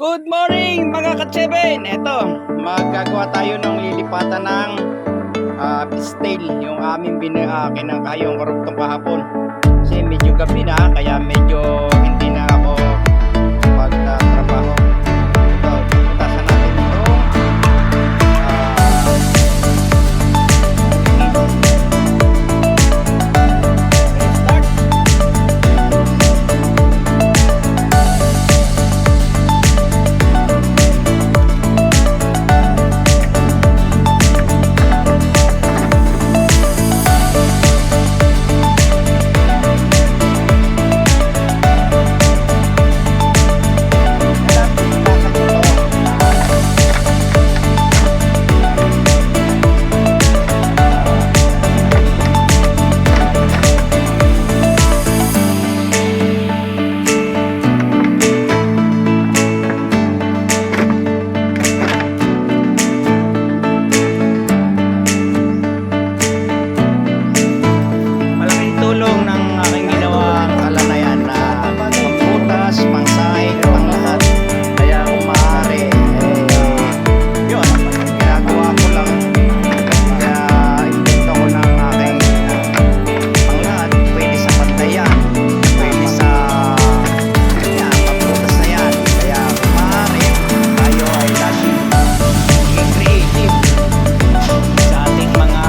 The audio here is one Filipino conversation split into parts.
Good morning mga katseben! Eto, magagawa tayo ng lilipatan ng pistil, yung aming kinakayong koruptong kahapon. Kasi medyo gabi na, kaya medyo hindi na ako magtatrabaho. Ito, putasan natin ito. Start! Malaking tulong ng aking ginawang alanayan na pambutas, pangsahig, pang lahat. Kaya kung maaari, yun, ginagawa ko lang. Kaya invento ko ng aking pang lahat. Pwede sa pantayan, pwede sa pambutas na yan. Kaya kung maaari, tayo ay laging creative sa ating mga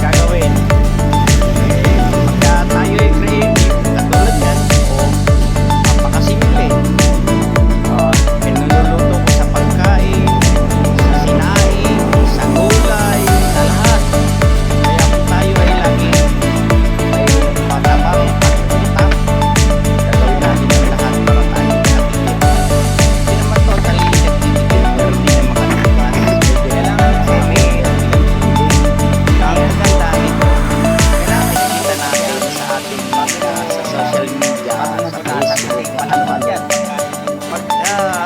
gagawin. Pagka tayo ay creative, katulad yan, napakasimple. Pinululuto ko sa pagkain, sa sinaing, sa gulay, sa lahat. Kaya kung tayo ay laging may matabang pagkutak, gagawin natin ang lahat para tayo nakikita. Hindi naman totally nagtitigil, pero hindi na makalimutan. Kailangan kami ang ganda nito. Kailangan kita natin sa ating sa social media, sa Facebook, ano yan. Pag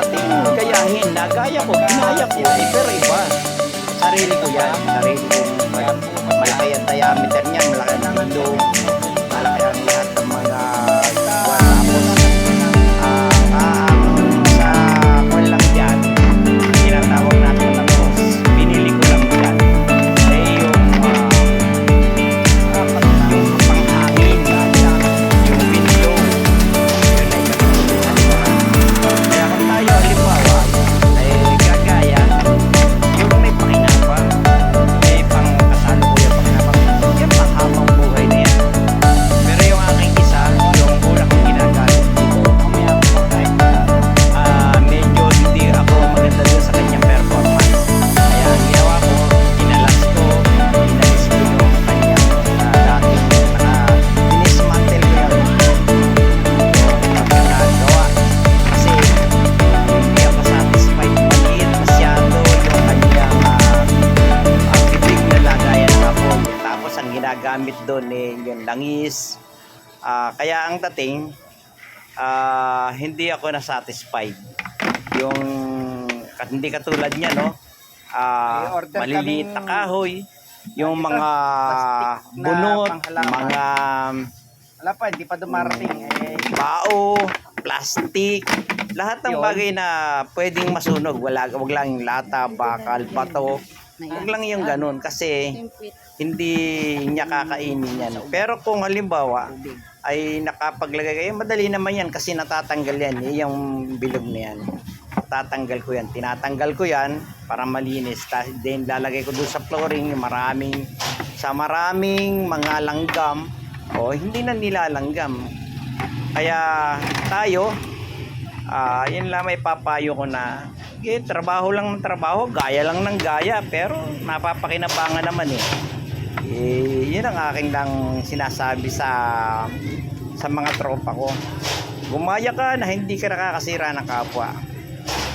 ating gayahin, nagaya ko, ginaya ko, pero iba. Sarili ko yan, sarili ko. Malaki ang diameter niya, malaki ang mundo, malaki ang lahat ng mga sa kwan lang dyan, tinatawag natin na boss. Binili ko lang dyan. Yung panghangin, yung window, yun ay kapitilisan ko. Kaya kung tayo halimbawa ay gagaya, yung may pakinabang, may pangkasalukuyan pakinabang, yan panghabang buhay na yan. Pero yung aking isa, yung una kong ginagamit dito, mamaya ko kahit medyo hindi ako maganda doon sa kanyang performance. Kaya ang ginawa ko, inalis ko yung kanyang dating dinismantle ko yun yung pagkakagawa. Kasi hindi ako satisfied, maliit masyado yung kanyang bibig na lagayan ng hapon. Tapos ang ginagamit doon yung langis. Kaya ang dating, hindi ako na-satisfied. Yung hindi katulad niya, no? I-order Maliliit na kaming- kahoy, yung Ito, mga plastic na bunot, panghalaman. mga Wala pa, hindi pa dumarating. bao, plastic, lahat ng Yun. bagay na pwedeng masunog. Wag lang yung lata, bakal, bato. Wag lang yung ganun kasi hindi niya kakainin yan. Pero kung halimbawa ay nakapaglagay kayo, madali naman yan kasi natatanggal yan. Yung bilog na yan. Tatanggal ko yan. Tinatanggal ko yan para malinis. Then lalagay ko doon sa flooring sa maraming mga langgam. Hindi na nilalanggam. Kaya tayo, yun lang may papayo ko na trabaho lang ng trabaho, gaya lang ng gaya, pero napapakinabangan naman yun ang aking lang sinasabi sa mga tropa ko. Gumaya ka na hindi ka nakakasira ng kapwa.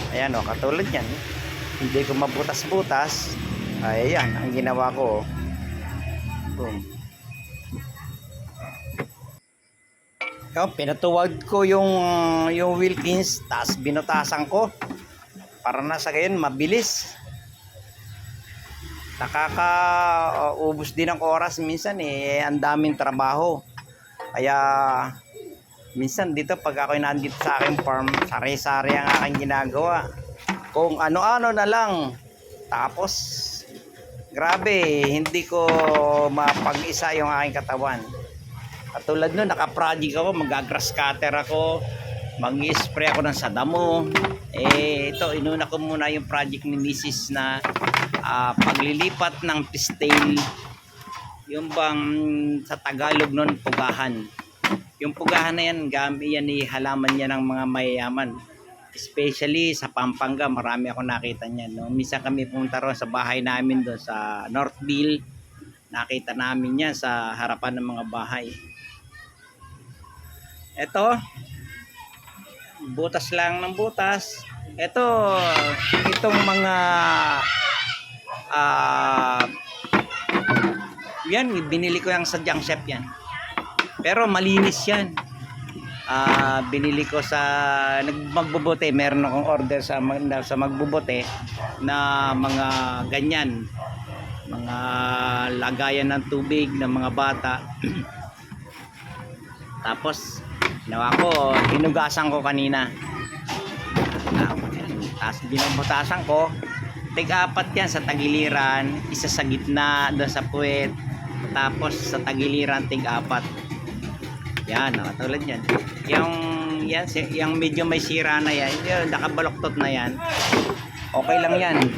Ayan katulad yan. Hindi ko mabutas-butas. Ayan, ang ginawa ko. Boom. Pinatuwag ko yung Wilkins, tapos binutasan ko para na sa gayon mabilis. Nakakaubos din ng oras minsan ang daming trabaho. Kaya Minsan dito pag ako'y nandito sa aking farm, sari-sari ang aking ginagawa. Kung ano-ano na lang. Tapos, grabe, hindi ko mapag-isa yung aking katawan. Katulad nun, naka-project ako, mag-grass cutter ako, mag-spray ako ng sadamo. Ito, inuna ko muna yung project ni Mrs. na paglilipat ng pistil. Yung bang sa Tagalog nun, pugahan. Yung pugahan na yan, gamit yan halaman niya ng mga mayayaman. Especially sa Pampanga, marami ako nakita niyan. No? Minsan kami pumunta ron sa bahay namin doon sa Northville. Nakita namin yan sa harapan ng mga bahay. Ito, butas lang ng butas. Itong mga yan, binili ko yung sa junk shop yan. Pero malinis yan. Binili ko sa magbubote. Meron akong order sa magbubote na mga ganyan. Mga lagayan ng tubig ng mga bata. Tapos, ginawa ko, hinugasan ko kanina. Tapos binubutasan ko. Tig-apat yan sa tagiliran. Isa sa gitna, doon sa puwet. Tapos sa tagiliran, tig-apat. Yan, katulad yan. Yung medyo may sira na yan, yung nakabaloktot na yan, okay lang yan.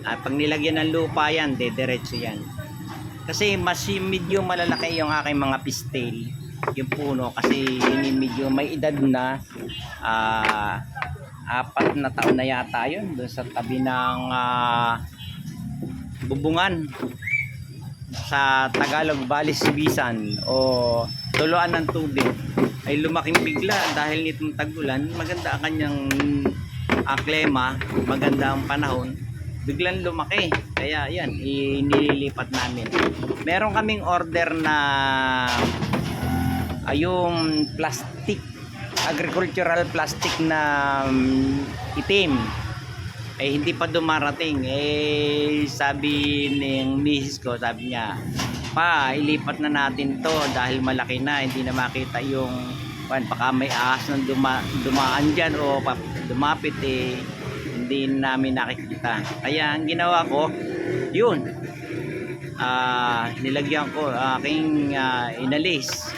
Pag nilagyan ng lupa yan, diretso yan. Kasi medyo malalaki yung aking mga pistil, yung puno, kasi medyo may edad na. 4 na taon na yata yun, doon sa tabi ng bubungan. Sa Tagalog, Balis-Bisan o tuluan ng tubig ay lumaking bigla dahil nitong tag-ulan. Maganda ang kanyang klima, maganda ang panahon, biglang lumaki. Kaya yan, inililipat namin. Meron kaming order na yung plastic, agricultural plastic na itim, hindi pa dumarating. Sabi ng misis ko, sabi niya, pa, ilipat na natin to dahil malaki na, hindi na makita yung baka may ahas nang dumaan dyan o dumapit, hindi namin nakikita. Kaya ang ginawa ko, yun, nilagyan ko, aking inalis.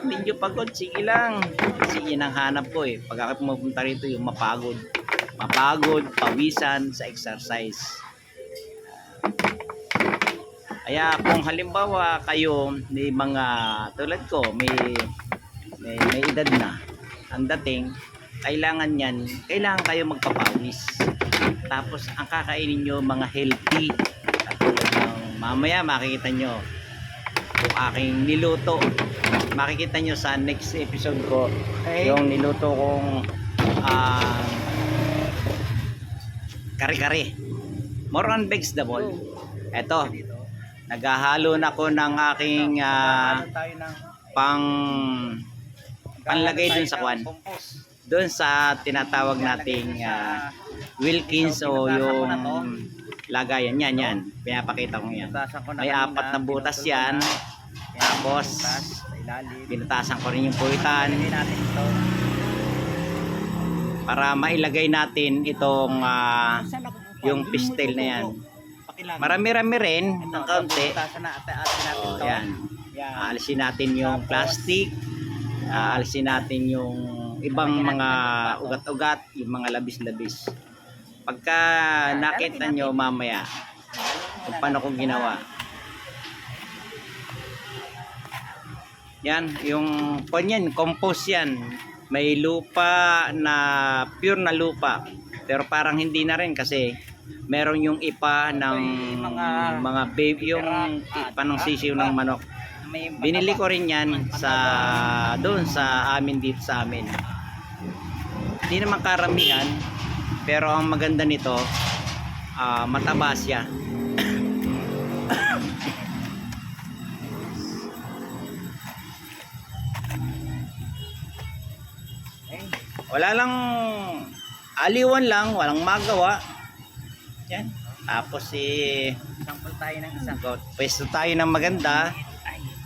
Medyo pagod, sige lang, kasi yun ang hanap ko. Pag ako pumunta rito, yung mapagod, pawisan sa exercise. Kaya kung halimbawa kayo may mga tulad ko, may edad na ang dating, kailangan kayo magpapawis. Tapos ang kakainin nyo mga healthy. Tulad ng mamaya makikita nyo yung aking niluto. Makikita nyo sa next episode ko, yung niluto kong kare-kare. More on vegetable. Eto, naghahalo na ko ng aking panlagay dun sa kwan. Doon sa tinatawag nating Wilkins o yung lagayan. Yan. Pinapakita ko yan. May 4 na butas yan. Tapos, binutasan ko rin yung puwitan. Para mailagay natin itong yung pistil na yan. Marami-rami rin ng kaunti. Yan. Aalisin natin yung plastic, aalisin natin yung ibang mga ugat-ugat, yung mga labis-labis. Pagka nakita nyo mamaya kung paano ko ginawa, yan, yung kanyan, compost yan. May lupa na pure na lupa, pero parang hindi na rin kasi meron yung ipa ng mga baby, yung ipa ng sisiw ng manok. Binili ko rin yan doon sa amin, dito sa amin. Hindi naman karamihan, pero ang maganda nito, mataba siya. Wala lang, aliwan lang, walang magawa. Yan. Tapos sample tayo ng isang. Pwesto tayo ng maganda.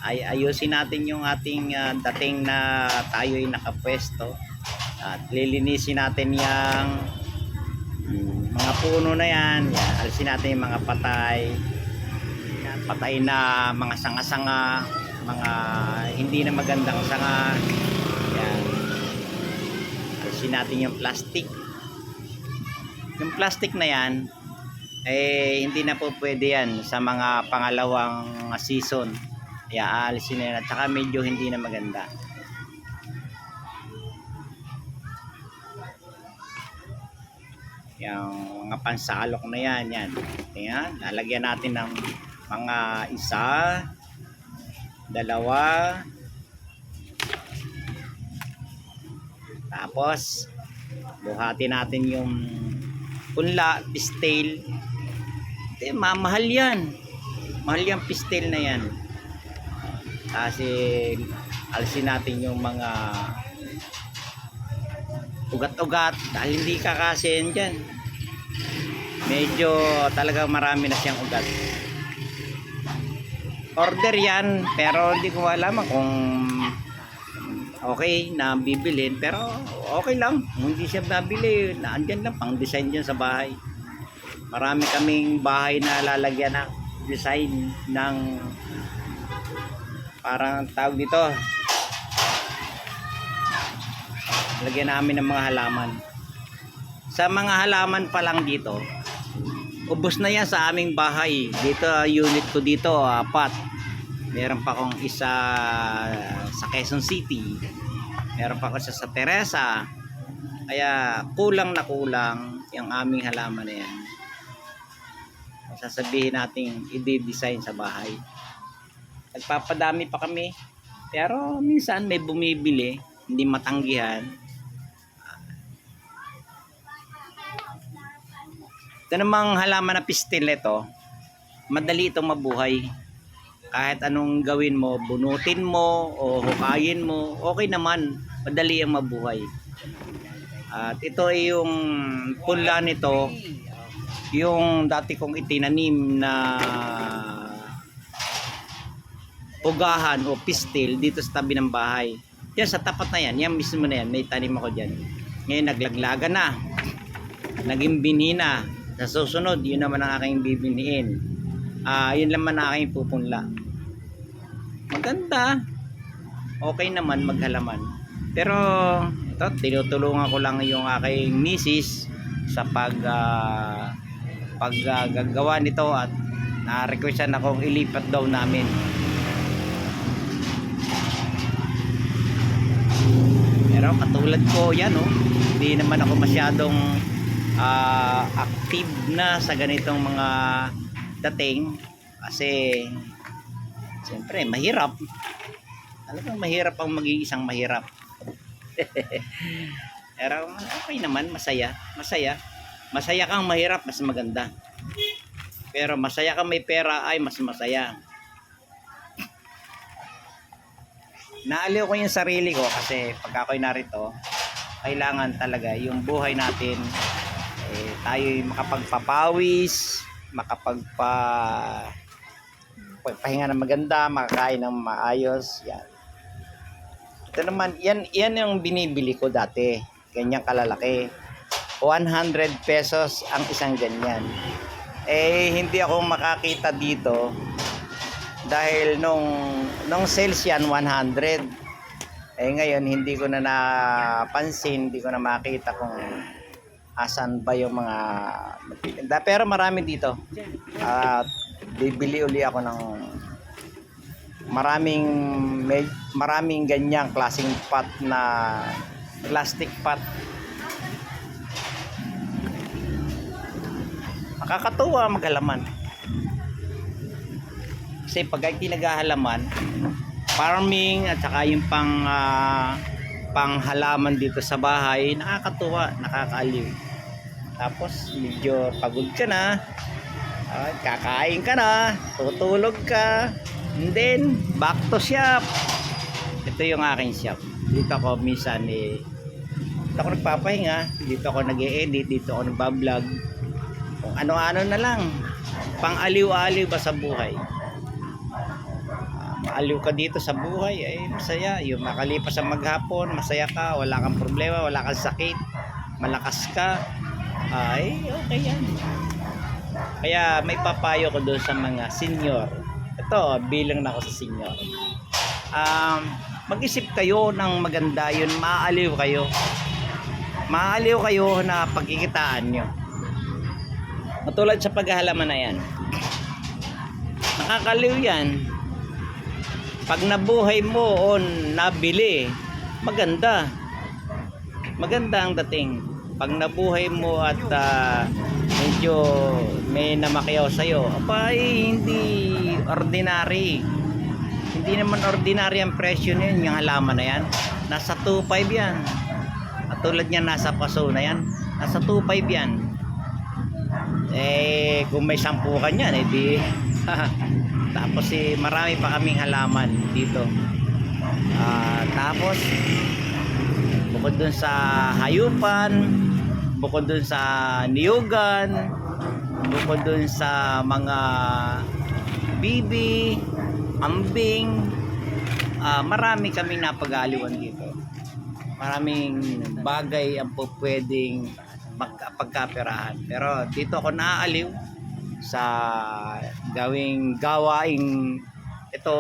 ay ayusin natin yung ating dating na tayo'y nakapwesto at lilinisin natin yung mga puno na yan. Alisin natin yung mga patay na mga sanga-sanga, mga hindi na magandang sanga. Yan. Alisin natin yung plastic. Yung plastic na yan, eh hindi na po pwede yan sa mga pangalawang season. Kaya aalisin na yan at saka medyo hindi na maganda. Yung mga pansalok na yan, yan, lalagyan natin ng mga 1, 2, tapos buhati natin yung punla, pistil. Mahal yan, mahal yung pistil na yan. Kasi alisin natin yung mga ugat-ugat dahil hindi kakasin dyan. Medyo talagang marami na siyang ugat. Order yan, pero hindi ko alam kung okay na bibilin, pero okay lang kung hindi siya babili. Naandyan lang pang design dyan sa bahay. Marami kaming bahay na lalagyan ng design ng parang tawag dito, lagyan namin ng mga halaman. Sa mga halaman pa lang dito, ubos na yan sa aming bahay. Dito, unit ko dito, 4. Meron pa akong isa sa Quezon City. Meron pa ako sa Teresa. Kaya kulang na kulang yung aming halaman na yan. Sasabihin natin i-design sa bahay. Nagpapadami pa kami, pero minsan may bumibili, hindi matanggihan. Ito namang halaman na pistil nito, madali itong mabuhay. Kahit anong gawin mo, bunutin mo o hukayin mo, okay naman, madali ang mabuhay. At ito ay yung punla nito, yung dati kong itinanim na ugahan o pistil dito sa tabi ng bahay. Yan sa tapat na yan, yan mismo na yan, may tanim ako dyan. Ngayon naglaglaga na, naging binhi na. Sa susunod, yun naman ang aking bibiniin. Yun naman ang aking pupunla. Maganda, okay naman maghalaman. Pero ito, tinutulungan ko lang yung aking misis sa paggagawa nito at na-requestan akong ilipat daw namin. Pero katulad ko yan, hindi naman ako masyadong active na sa ganitong mga dating kasi siyempre mahirap. Alam mo, mahirap ang maging isang mahirap. Pero okay naman, masaya kang mahirap, mas maganda. Pero masaya kang may pera ay mas masaya. Naaliw ko yung sarili ko kasi pag ako'y narito, kailangan talaga yung buhay natin, tayo'y makapagpapawis, makapagpahinga ng maganda, makakain ng maayos. Yan. Ito naman, yan yung binibili ko dati. Ganyang kalalaki. 100 pesos ang isang ganyan. Hindi ako makakita dito dahil nung sales yan 100. Ngayon hindi ko na napansin, hindi ko na makita kung asan ba yung mga nagtitinda. Pero marami dito. Bibili uli ako ng maraming ganyang klaseng pot na plastic pot. Nakakatuwa maghalaman. Kasi pag ay naghahalaman, farming at saka yung panghalaman dito sa bahay, nakakatuwa, nakakaaliw. Tapos medyo pagod ka na, kakain ka na, tutulog ka, and then back to shop. Ito yung aking shop. Dito ako minsan dito ako nagpapahinga, dito ako nag-e-edit, dito ako nagbablog. Kung ano-ano na lang, pang aliw-aliw ba sa buhay. maaliw ka dito sa buhay, ay masaya. Yung makalipas sa maghapon, masaya ka, wala kang problema, wala kang sakit, malakas ka, ay okay yan. Kaya may papayo ko doon sa mga senior. Ito, bilang na ako sa senior. Mag-isip kayo ng maganda, yun maaaliw kayo. Maaaliw kayo na pagkikitaan nyo. Matulad sa paghahalaman na yan. Nakakaliw yan. Pag nabuhay mo o nabili, maganda. Maganda ang dating. Pag nabuhay mo at medyo may namakyaw sa'yo, abay, hindi ordinary. Hindi naman ordinary ang presyo niyan, yung halaman na yan. Nasa 2.5 yan. At tulad niya nasa paso na yan, nasa 2.5 yan. Eh, kung may 10 ka niyan, edi tapos marami pa kaming halaman dito. Tapos bukod dun sa hayupan, bukod dun sa niyugan, bukod dun sa mga bibi, ambing, marami kaming napag-aaliwan dito. Maraming bagay ang pwedeng pagkaperahan. Pero dito ako naaaliw sa gawaing ito,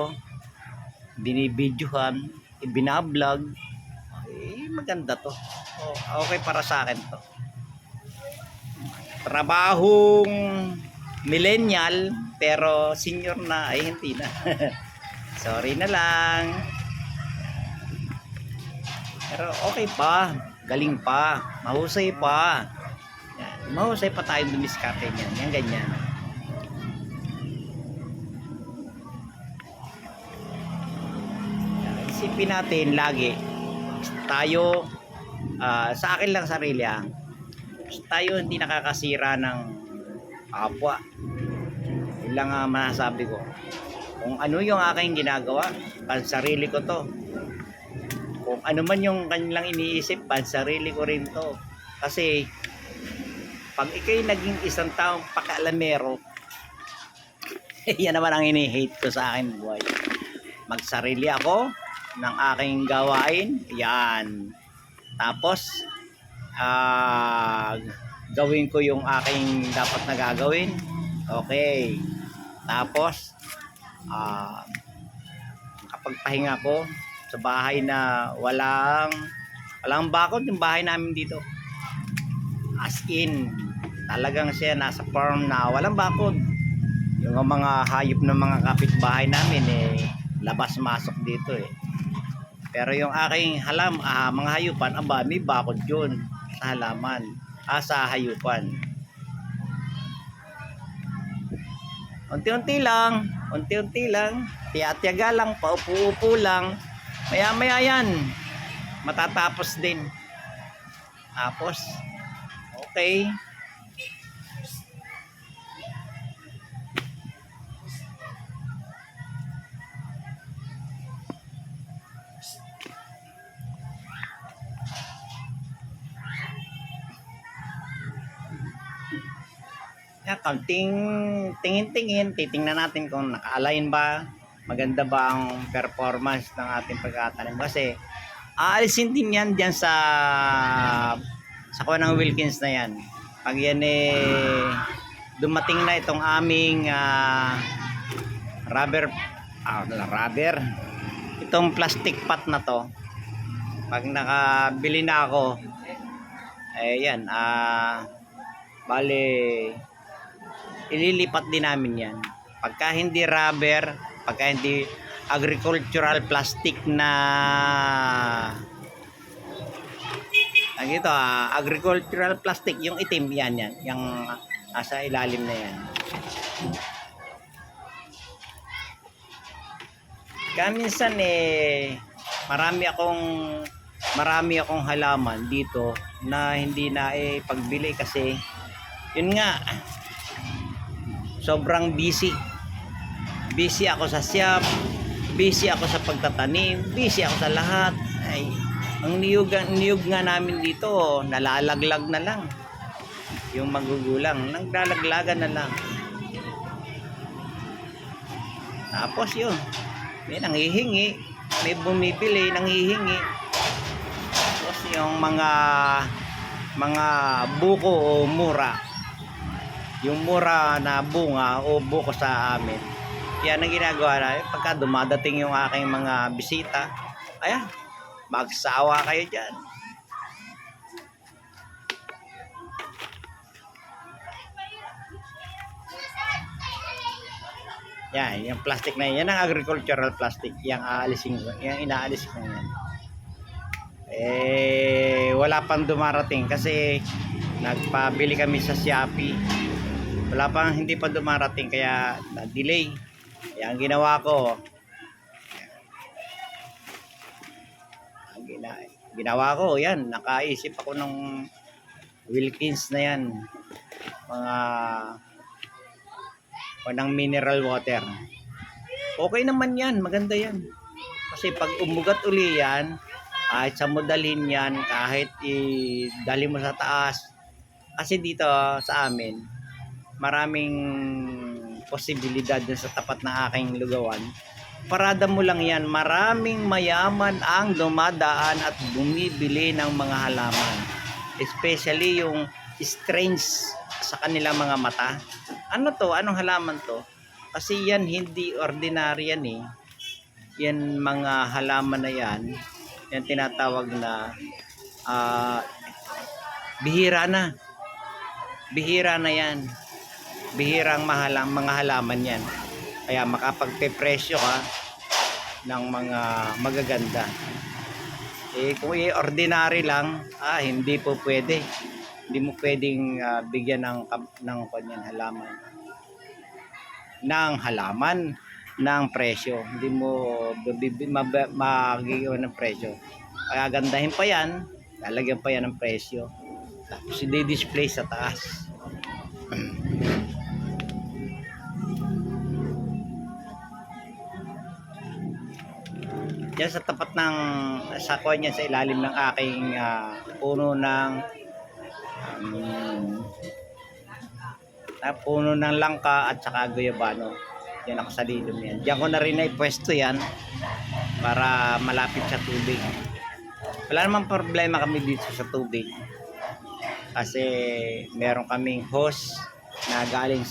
binibidyohan, binablog. Maganda to. Okay para sa akin to. Trabahong millennial pero senior na ay hindi na. Sorry na lang. Pero okay pa, galing pa, mahusay pa. Yan. Mahusay pa tayong dumiskarte niyan. Yan ganyan. Isipin natin lagi tayo, sa akin lang sarili tayo hindi nakakasira ng kapwa. Yun lang masasabi ko. Kung ano yung aking ginagawa, pansarili ko to. Kung ano man yung kanilang iniisip, pansarili ko rin to. Kasi pag ikay naging isang taong pakaalamero, yan naman ang ini-hate ko sa aking buhay. Magsarili ako ng aking gawain, yan. Tapos gawin ko yung aking dapat na gagawin. Okay. Tapos kapagpahinga ko sa bahay na walang bakod yung bahay namin dito. As in, talagang siya nasa farm na walang bakod. Yung mga hayop ng mga kapitbahay namin labas-masok dito Pero yung aking mga hayupan, may bakod yun sa halaman, sa hayupan. Unti-unti lang, tiyaga lang, paupo-upo lang, maya-maya yan, matatapos din. Tapos, okay. Tingin-tingin, titingnan natin kung naka-align ba, maganda ba ang performance ng ating pagkatanim. Kasi aalisin din yan dyan sa kuha ng Wilkins na yan. Pag yan dumating na itong aming rubber, itong plastic pot na to, pag nakabili na ako, yan, bale, ililipat din namin yan. Pagka hindi rubber, pagka hindi agricultural plastic na agricultural plastic, yung itim yan, yung nasa ilalim na yan. Kaya minsan marami akong halaman dito na hindi na pagbili kasi yun nga, sobrang busy ako sa shop, busy ako sa pagtatanim, busy ako sa lahat. Ang niyog nga namin dito, nalalaglag na lang. Yung magugulang, naglalaglagan na lang. Tapos yun, may nanghihingi, may bumibili, nanghihingi. Tapos yung mga buko o mura, yung mura na bunga o buko sa amin, yan ang ginagawa na pagka dumadating yung aking mga bisita, ayan, magsawa kayo dyan. Yan, yung plastic na yan ang agricultural plastic. Yang aalisin ko, yung inaalis ko yan. Wala pang dumarating kasi nagpabili kami sa Shopee. Wala pang, hindi pa dumarating kaya na-delay. Kaya ang ginawa ko, ginawa ko, yan, nakaisip ako ng Wilkins na yan. Mga ng mineral water. Okay naman yan, maganda yan. Kasi pag umugat uli yan, kahit sa mo dalhin yan, kahit idali mo sa taas. Kasi dito sa amin, maraming posibilidad dun sa tapat ng aking lugawan. Parada mo lang yan, maraming mayaman ang dumadaan at bumibili ng mga halaman. Especially yung strange sa kanilang mga mata. Ano to? Anong halaman to? Kasi yan hindi ordinary yan eh. Yan mga halaman na yan, yan tinatawag na bihira na. Bihira na yan. Bihirang mga halaman yan. Kaya makapagpe-presyo ka ng mga magaganda. Kung ordinary lang, hindi po pwede. Hindi mo pwedeng bigyan ng kanyan halaman ng presyo. Hindi mo magiging ng presyo. Kaya gandahin pa yan, lalagyan pa yan ng presyo. Tapos i-display sa taas. Yan sa tapat ng sakwa niya sa ilalim ng aking puno ng puno ng langka at saka guyabano. Yan ako sa lidom yan. Diyan ko na rin pwesto yan para malapit sa tubig. Wala namang problema kami dito sa tubig. Kasi meron kaming hose na galing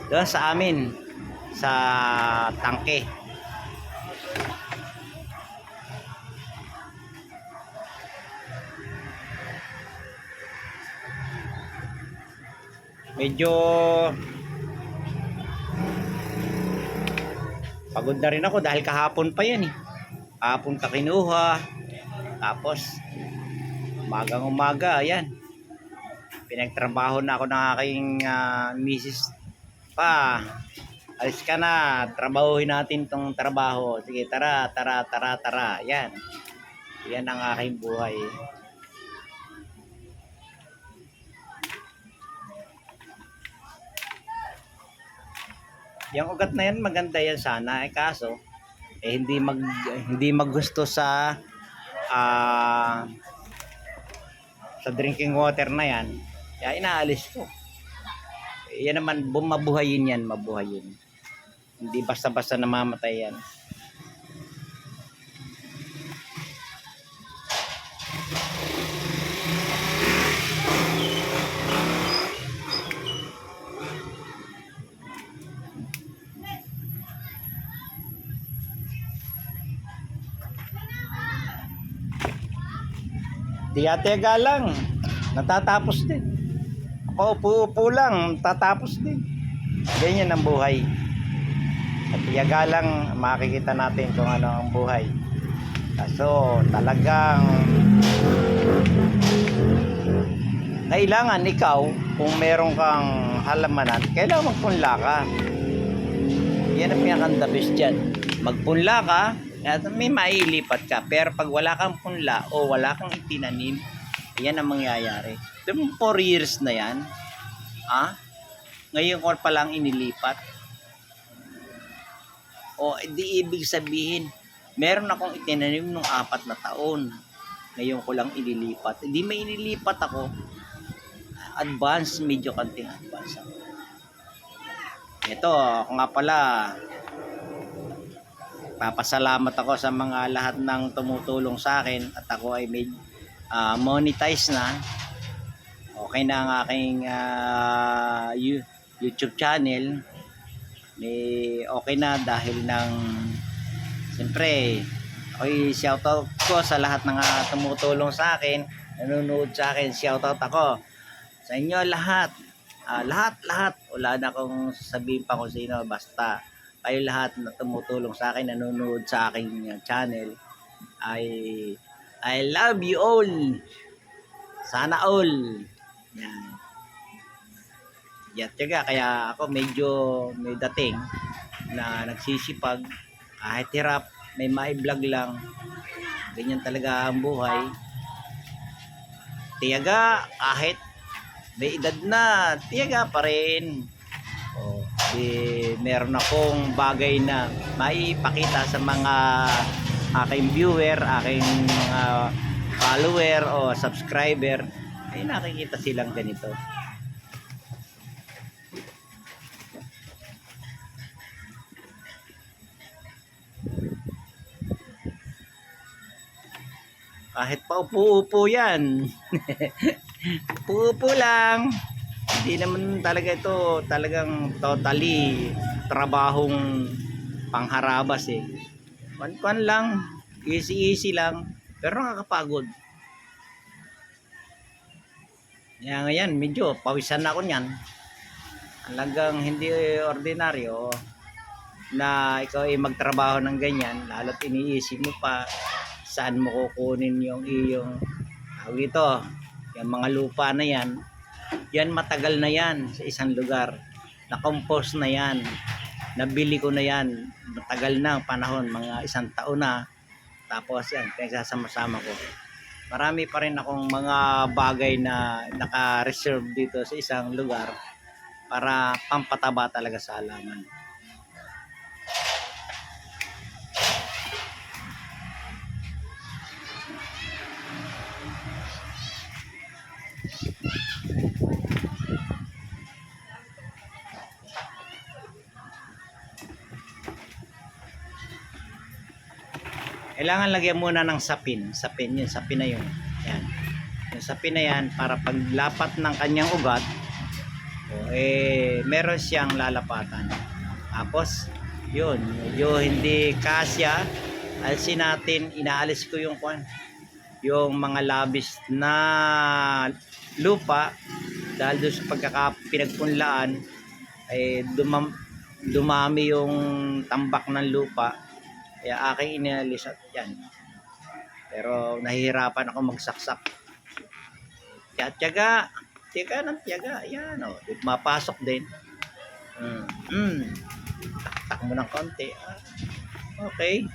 doon sa amin sa tangke. Medyo pagod na rin ako dahil kahapon pa yan eh. Kahapon ka kinuha. Tapos umagang umaga, ayan. Pinagtrabaho na ako ng aking misis pa. Alis ka na, trabahuhin natin tong trabaho. Sige, tara. Yan. Yan ang aking buhay. Yung ugat na yan, maganda yan sana. Kaso, hindi maggusto sa drinking water na yan. Kaya inaalis ko. Yan naman, mabuhayin yan, mabuhayin. Hindi basta-basta namamatay yan. Tiyaga lang, natatapos din. Ako upo-upo lang, tatapos din. Ganyan ang buhay. At tiyaga lang, makikita natin kung ano ang buhay. So, talagang kailangan ikaw, kung meron kang halamanan, kailangan magpunla ka. Yan ang pinakang the best dyan. Magpunla ka, at may mailipat ka. Pero pag wala kang punla o wala kang itinanim, yan ang mangyayari. Yung 4 years na yan, ngayon ko pa lang inilipat. O di ibig sabihin, meron akong itinanim nung 4 na taon. Ngayon ko lang inilipat. Hindi may inilipat ako. Advance, medyo kanting advance ako. Ito, ako nga pala, nagpapasalamat ako sa mga lahat ng tumutulong sa akin at ako ay may monetize na. Okay na ang aking YouTube channel. Okay na dahil siyempre ako'y shoutout ko sa lahat ng tumutulong sa akin, nanonood sa akin. Shoutout ako sa inyo lahat. Lahat. Wala na akong sasabihin pa kung sino, basta kayo lahat na tumutulong sa akin, nanonood sa aking channel. I love you all. Sana all. Yan. Tiyaga, kaya ako medyo may dating na nagsisipag kahit hirap, may mai-vlog lang. Ganyan talaga ang buhay. Tiyaga, kahit may edad na, tiyaga pa rin. Meron akong bagay na maipakita sa mga aking viewer, aking follower o subscriber. Ay nakikita silang ganito. Kahit pa upo-upo yan. Upo-upo lang. Hindi naman talaga ito talagang totally trabahong pangharabas eh. Kuan lang, easy lang, pero nakakapagod. Kaya ngayon, medyo pawisan na ako niyan. Talagang hindi ordinaryo na ikaw ay magtrabaho ng ganyan, lalo't iniisip mo pa saan mo kukunin yung iyong ito, yung mga lupa na yan. Yan matagal na yan sa isang lugar. Na-compose na yan. Nabili ko na yan. Matagal na ang panahon, mga 1 taon na. Tapos yan, pinagsasama-sama ko. Marami pa rin akong mga bagay na naka-reserve dito sa isang lugar para pampataba talaga sa halaman. Kailangan lagyan muna ng sapin. Sapin yun, sapin na yun. Yan. Yung sapin na yan, para paglapat ng kanyang ugat, meron siyang lalapatan. Tapos, yun, medyo hindi kasya. Alisin natin, inaalis ko yung mga labis na lupa dahil doon sa pagkakapinagpunlaan ay dumami yung tambak ng lupa. Kaya aking inalis at yan. Pero nahihirapan ako magsaksak. Tiyaga ng tiyaga. Yan o. Mapasok din. Tak mo ng konti. Okay.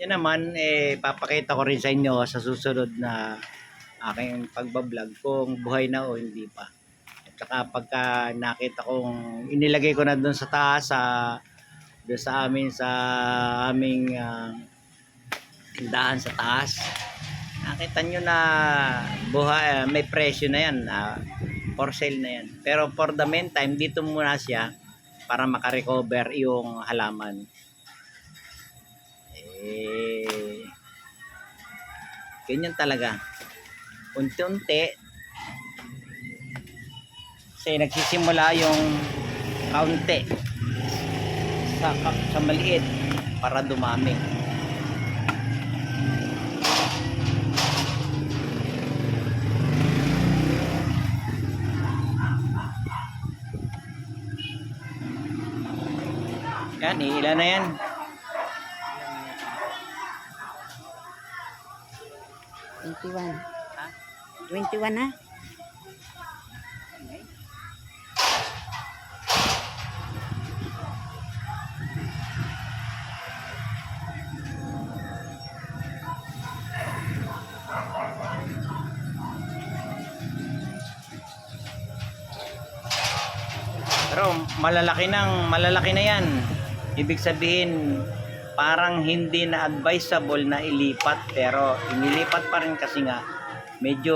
Yan naman, papakita ko rin sa inyo sa susunod na aking pagbablog kung buhay na o hindi pa. At saka pagka nakita kong inilagay ko na doon sa taas, doon sa aming tindahan sa taas, nakita nyo na buhay, may presyo na yan, for sale na yan. Pero for the meantime, dito muna siya para makarecover yung halaman. Ganyan talaga. Unti-unti kasi nagsisimula yung kaunti sa maliit para dumami. Yan, ilan na yan? 21. 21 na? Pero malalaki na yan. Ibig sabihin parang hindi na advisable na ilipat, pero inilipat pa rin kasi nga medyo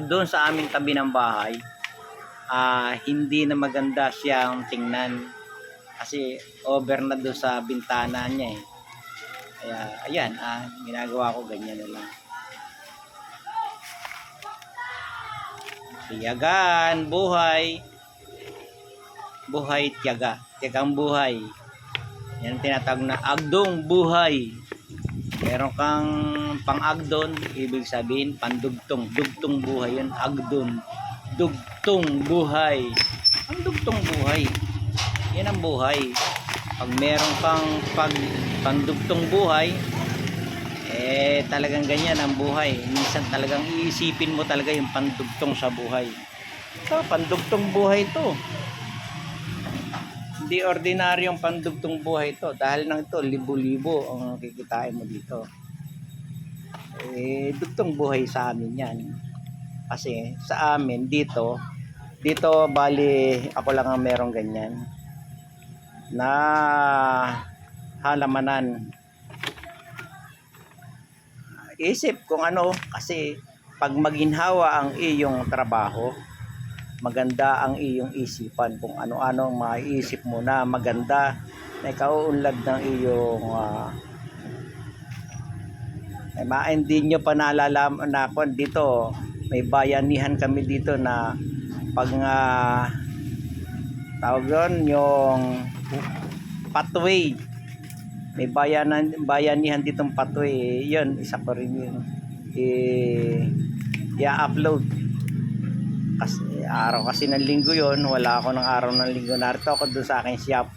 doon sa aming tabi ng bahay, hindi na maganda siyang tingnan kasi over na doon sa bintana niya eh. Kaya ayan, ginagawa ko ganyan na lang. Tiyagaan, buhay. Buhay, tiyaga. Tiyagang buhay. Yan ang tinatawag na agdong buhay. Meron kang pang-agdon, ibig sabihin pandugtong. Dugtong buhay yun, agdon. Dugtong buhay. Ang dugtong buhay. Yan ang buhay. Pag meron kang pandugtong buhay, talagang ganyan ang buhay. Minsan talagang iisipin mo talaga yung pandugtong sa buhay. So, pandugtong buhay to. Hindi ordinaryong pandugtong buhay to. Dahil nang ito, libo-libo ang kikitain mo dito. Dugtong buhay sa amin yan. Kasi sa amin dito bali ako lang ang merong ganyan na halamanan. Isip kung ano, kasi pag maginhawa ang iyong trabaho, maganda ang iyong isipan kung ano-ano ang maiisip mo na maganda na ikauunlad ng iyong hindi nyo pa nalalaman na ako dito. May bayanihan kami dito na pag tawag doon yung pathway. May bayanihan ditong pathway. Yun, isa pa rin yun. I-upload. Kasi araw kasi ng linggo yun. Wala ako ng araw ng linggo. Narito ako doon sa aking shop.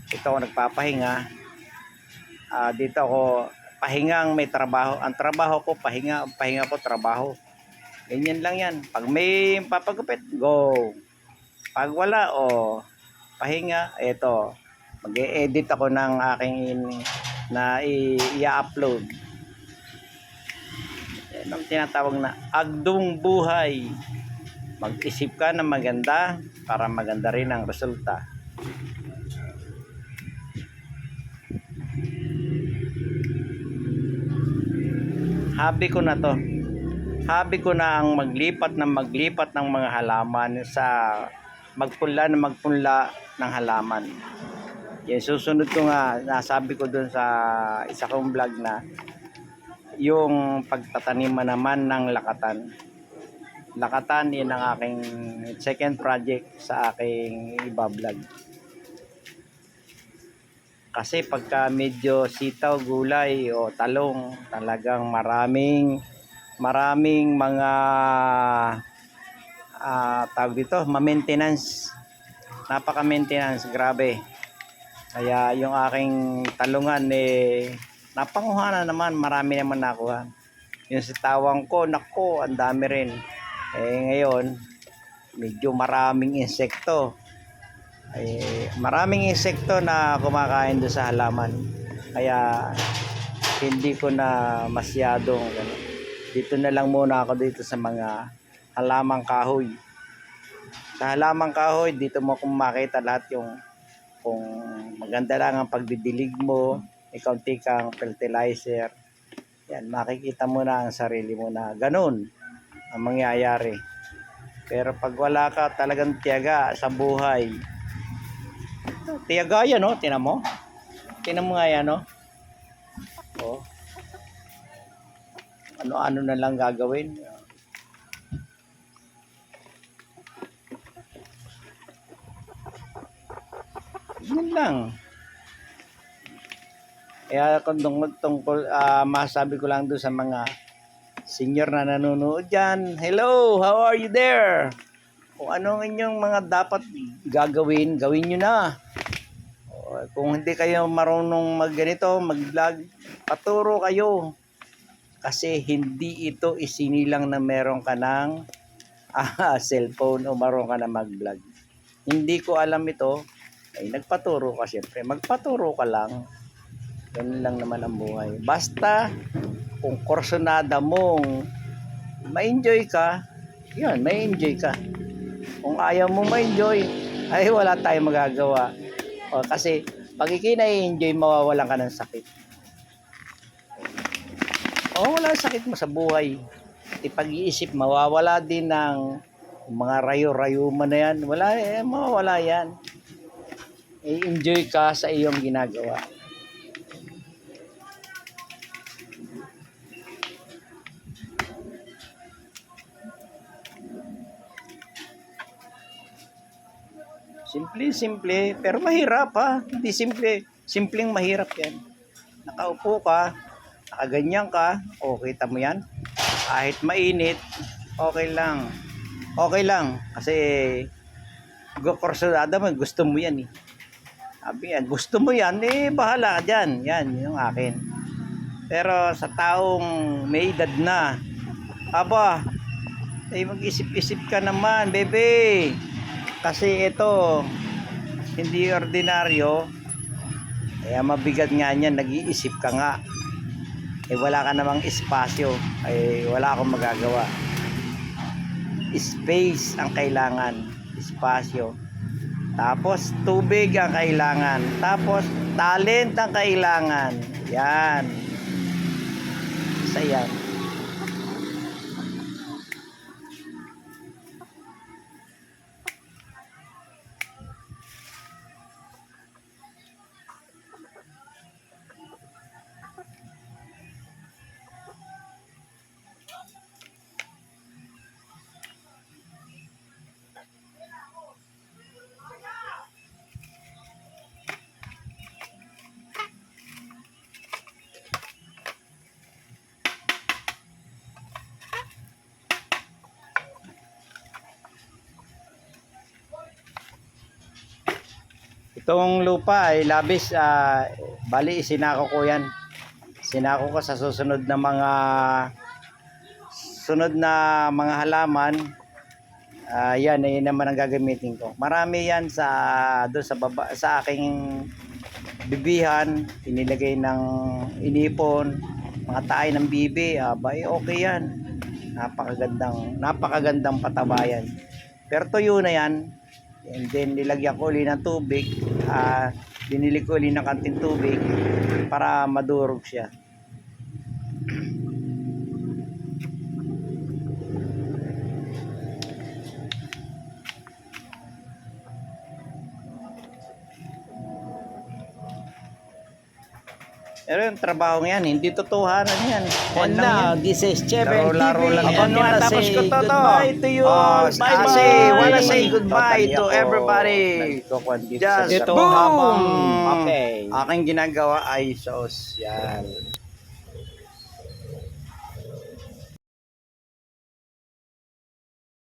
Dito ako nagpapahinga. Dito ako pahingang may trabaho. Ang trabaho ko, pahinga ko, trabaho. Ganyan lang yan. Pag may papagupit, go. Pag wala, pahinga, eto. Mag-e-edit ako ng aking na i-upload. Yan ang tinatawag na agdong buhay. Mag-isip ka na maganda para maganda rin ang resulta. Hobby ko na to. Hobby ko na ang maglipat ng mga halaman sa magpunla ng halaman. Yan, susunod ko nga, nasabi ko dun sa isa kong vlog na yung pagtataniman naman ng lakatan. Lakatan, yun ang aking second project sa aking iba-vlog. Kasi pagka medyo sitaw, gulay o talong, talagang maraming mga tawag dito, maintenance. Napaka-maintenance, grabe. Kaya yung aking talungan napanguha na naman, marami naman nakuha. Yung sitawang ko, nako, ang dami rin. Ngayon, medyo maraming insekto. Maraming insekto na kumakain doon sa halaman. Kaya hindi ko na masyadong dito na lang muna ako dito sa mga halamang kahoy. Sa halamang kahoy, dito mo kung makita lahat yung kung maganda lang ang pagdidilig mo, may kaunti kang fertilizer. Yan, makikita mo na ang sarili mo na ganun ang mangyayari. Pero pag wala ka talagang tiyaga sa buhay, tiyaga yan, no? Tinan mo nga yan, no? Ano-ano na lang gagawin. Yun lang. Kaya kung tungkol, masabi ko lang doon sa mga senior na nanonood dyan, hello, how are you there? Kung anong inyong mga dapat gawin nyo na. Kung hindi kayo marunong magganito, mag-vlog, paturo kayo. Kasi hindi ito isinilang na meron ka ng cellphone o marunong ka na mag-vlog. Hindi ko alam ito. Ay nagpaturo ka syempre. Magpaturo ka lang. Ganun lang naman ang buhay. Basta kung kursonada mong ma-enjoy ka, yun, ma-enjoy ka. Kung ayaw mo ma-enjoy, ay wala tayong magagawa. Kasi pag ikinai-enjoy, mawawalan ka ng sakit. Wala sakit mo sa buhay. pag-iisip, mawawala din ng mga rayo-rayuman na yan. Wala, mawawala yan. I-enjoy ka sa iyong ginagawa. Simple, pero mahirap ha. Hindi simple. Simpleng mahirap yan. Nakaupo ka, nakaganyan ka, o kita mo yan. Kahit mainit, okay lang. Okay lang. Kasi, kursunada mo, gusto mo yan eh. Sabi yan, gusto mo yan, bahala ka dyan. Yan, yung akin. Pero sa taong may edad na, aba, mag-isip-isip ka naman, bebe. Kasi ito, hindi ordinaryo. Kaya mabigat nga niyan, nag-iisip ka nga. Wala ka namang espasyo. Wala akong magagawa. Space ang kailangan. Espasyo. Tapos, tubig ang kailangan. Tapos, talent ang kailangan. Yan. Isa yan. Itong lupa ay labis, bali isinako ko yan. Sinako ko sa susunod na mga halaman. Yan ay naman ang gagamitin ko. Marami yan doon sa baba, sa aking bibihan, inilagay ng inipon, mga tayo ng bibi, okay yan. Napakagandang patabayan. Pero tuyo na yan. And then nilagyan ko ulit ng tubig, binili ko ulit ng kanting tubig para madurog siya. Pero yung trabaho yan, hindi totohanan yan. And now, this is Cheven Laro-laro TV. lang yan. And wanna Tapos say ko to. goodbye to you. Bye-bye. Wanna say goodbye to Totally ako everybody. nagkukuhan dito Just sa ito boom! habang okay. Aking ginagawa ay sauce. Yan.